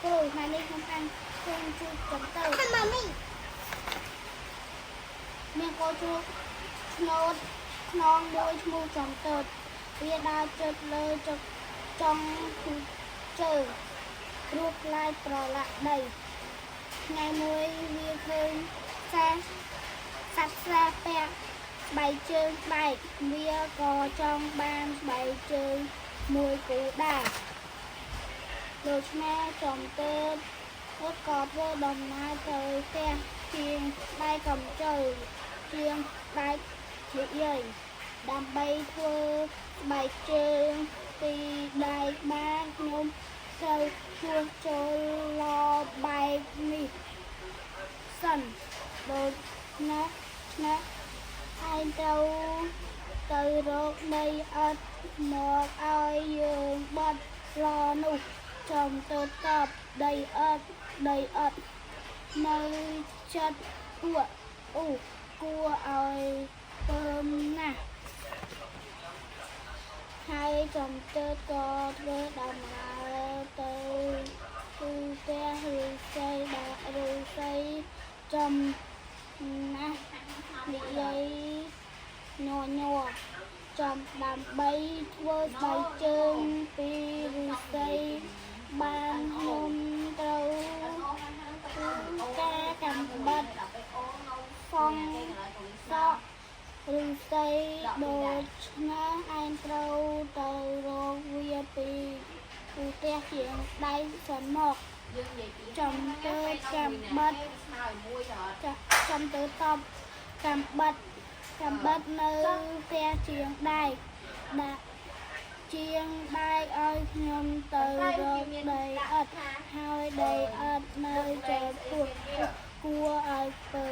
គ្រូថ្ងៃនេះខ្ញុំអានជើងជួបចំទៅម៉ាមីមានកោជួបឆ្នោតខ្នងមួយឈ្មោះចំទៅវាដើរជិតលើចុកចង់ជើងព្រោះខ្លាចប្រឡាក់ដីថ្ងៃមួយវាឃើញសត្វស្រាពាក់ស្បែកជើងបែកវាក៏ចង់បានស្បែកជើងមួយគូដែរដូច្នេះចំទៅក៏ធ្វើដំណើរទៅផ្ទះជាងដៃកំជើជាងដៃនិយាយដើម្បីធ្វើស្បែកជើងពីដៃបានខ្ញុំត្រូវជួសចូលឡបែកនេះសិនដូចណាឯងទៅរកដីអត់មកឲ្យយើងបាត់រនោះចំទៅតបដីអត់នៅចិត្តពួកគួរឲ្យពើមណាស់ហើយចំទៅក៏ធ្វើដំណើរទៅគឺផ្ទះឬស្រីដាក់ឬស្រីចំណាស់និយាយញ័រចំដើម្បីធ្វើស្បែកជើងពីឫស្សីបានខ្ញុំត្រូវការកំបិតសងសក់ឫស្សីដូចណាឯងត្រូវទៅរកវាពីផ្ទះជាងដៃសិនមកចំទៅកំបិតចំទៅតបកំបិតនៅផ្ទះជាងដៃដាក់ជាងដៃឲ្យខ្ញុំទៅរកដីអត់ហើយដីអត់នៅជាពួកគួរឲ្យពើ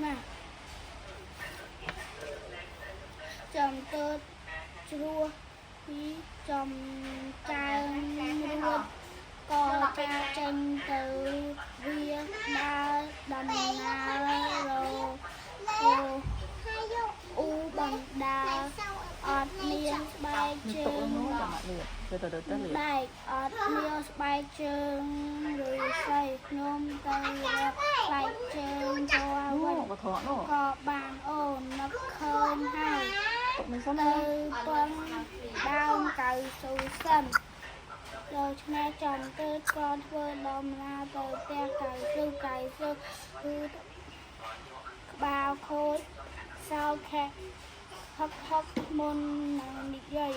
ណាស់ចំទៅជ្រោះពីចំកើងរួចក៏ចាចេញទៅវាដើរដំណើរអូបណ្ដាអត់មានស្បែកជើងដែកអត់មានស្បែកជើងឬស្អីខ្ញុំទៅរកស្បែកជើងទៅវិញក៏បានអូននឹកឃើញហើយទៅពឹងដើមកៅស៊ូសិនដូច្នេះចំទៅក៏ធ្វើដំណើរទៅផ្ទះកៅស៊ូគឺក្បាលខូចសោខែហឹកមុននឹងនិយាយ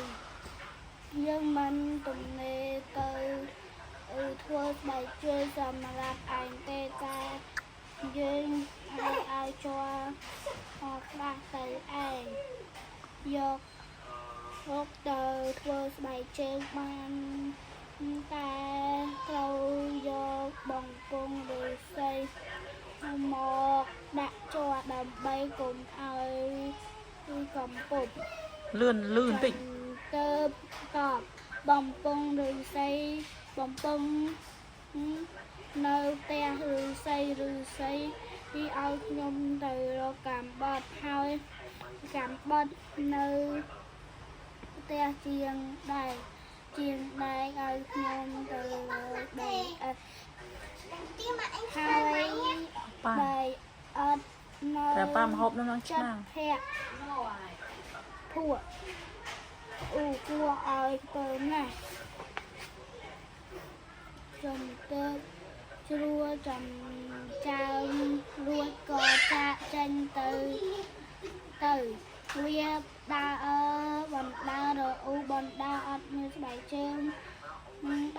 យើងមិនទំនេរទៅធ្វើស្បែកជើងសម្រាប់ឯងទេតែយើងឲ្យជាប់ខ្លះទៅឯងយកទៅធ្វើស្បែកជើងបានតែត្រូវយកបំពង់ឬស្អីមកដាក់ជាប់ដើម្បីកុំឲ្យកំពុបលឿនតិចទៅកបបំពង់ឬស្អីបំពង់នៅផ្ទះឬស្អីពីឲ្យខ្ញុំទៅរកកាំបត់ហើយកាំបត់នៅផ្ទះជាងដែរឲ្យខ្ញុំទៅដីអត់ហើយដីអត់នៅតែប៉ាម្ហូបនោះឆ្នាំងភ័ក្រពួកគួរឲ្យពើណាស់ចំទៅជ្រួចំចៅរួចក៏ចាក់ចេញទៅវាដើរបណ្ដើរបណ្ដើរអត់មានស្បែកជើង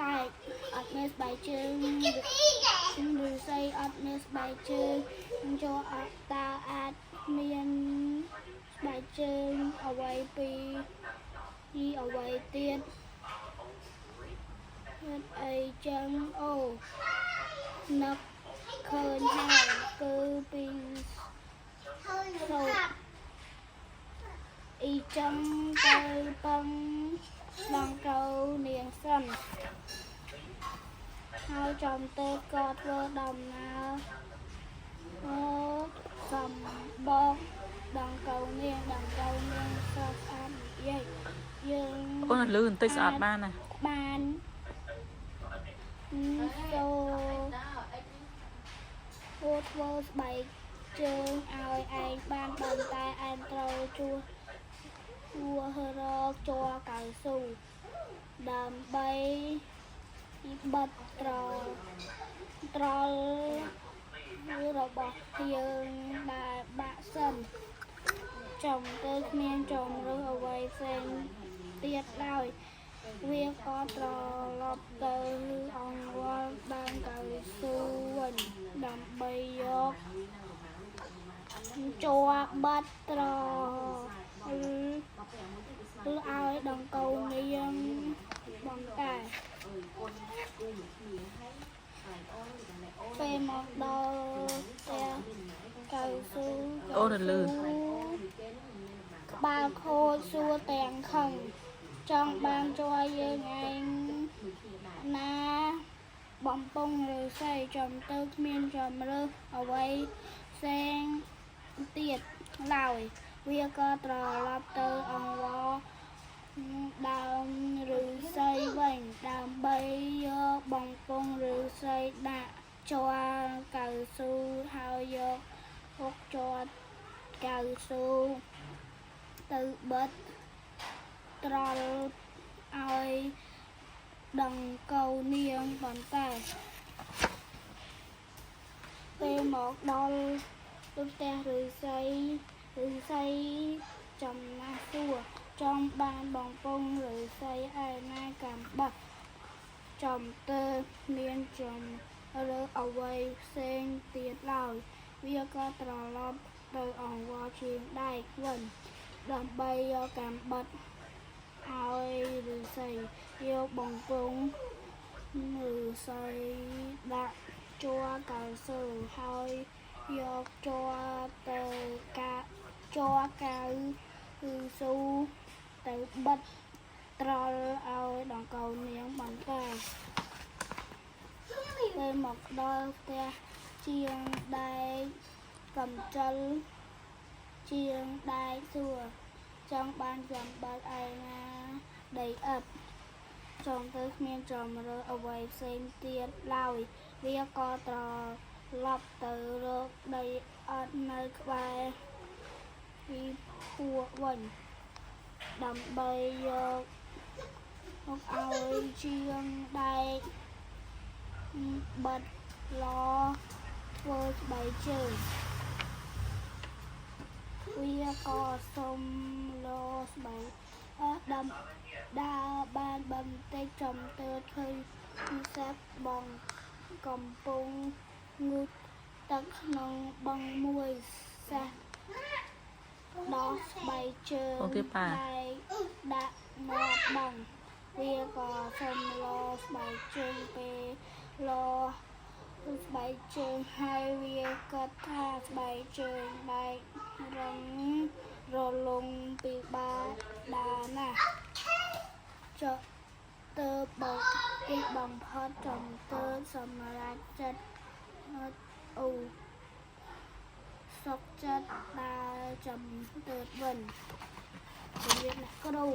ដែកអត់មានស្បែកជើងឬស្អីអត់មានស្បែកជើងចូលអត់តើអាចមានស្បែកជើងអ្វីពីអ្វីទៀតអីចឹងអូនឹកឃើញហើយគឺពីចូលអ៊ីចឹងទៅពឹងដងកៅនាងសិនហើយចំទៅក៏ធ្វើដំណើរសំបកដងកៅនាងស្រស់ស្អាតនិយាយយើងអូនលឿនតិចស្អាតបានណាបាន សូ ធ្វើស្បែកជើងឲ្យឯងបានប៉ុន្តែឯងត្រូវជួរកជ័រកៅស៊ូដើម្បីបិទត្រល់របស់យើងដែលបាក់សិនចំទៅគ្មានចំរើសអ្វីផ្សេងទៀតឡើយវាក៏ត្រឡប់ទៅអង្វរដើមកៅស៊ូវិញដើម្បីយកជ័របិទត្រឲ្យដង្កូវនាងបង្កែពេលមកដល់ផ្ទះកៅស៊ូ អូរលឺ ក្បាលខូចសួរទាំងខឹងចង់បានជ័រយើងឯងណាបំពង់ឬស្អីចំទៅគ្មានចំរើសអ្វីផ្សេងទៀតឡើយវាក៏ត្រឡប់ទៅអង្វរដើមឬស្អីវិញដើម្បីយកបំពង់ឬស្អីដាក់ជ័រកៅស៊ូហើយយកហុកជ័រកៅស៊ូទៅបិទត្រល់ឲ្យដង្កូវនាងប៉ុន្តែពេលមកដល់ផ្ទះឫស្សីចំណាស់សួរចង់បានបំពង់ឫស្សីឯណាកំបិតចំទៅមានចំរើសអ្វីផ្សេងទៀតឡើយវាក៏ត្រឡប់ទៅអង្វរជាងដែកវិញដើម្បីយកកំបិតឲ្យឫស្សីយកបំពង់ឫស្សីដាក់ជ័រកៅស៊ូហើយយកជ័រទៅជ័រកៅស៊ូទៅបិទត្រល់ឲ្យដង្កូវនាងបន្តែពេលមកដល់ផ្ទះជាងដែកកំចិលជាងដែកសួរចង់បានចំបិតឯណាដីឥដ្ឋចំទៅគ្មានចំរើសអ្វីផ្សេងទៀតឡើយវាក៏ត្រឡប់ទៅរកដីឥដ្ឋនៅក្បែរពីពួកវិញដើម្បីយកឲ្យជាងដែកបិទឡធ្វើស្បែកជើងវាក៏សុំឡស្បែកដើបានបន្តិចចំទៅឃើញសាប់បងកំពុងងូតទឹកក្នុងបឹងមួយសាសដោះស្បែកជើងហើយដាក់មាត់បឹងវាក៏សុំឡស្បែកជើងពេលឡស្បែកជើងហើយវាក៏ថាស្បែកជើងបែករឹងរលុងពីបាដាណាស់ចុះទៅបោកទីបំផុតចំទៅសម្រាប់ចិត្តអូសុកចិត្តដើរចំទៅវិញជំរាបអ្នកគ្រូ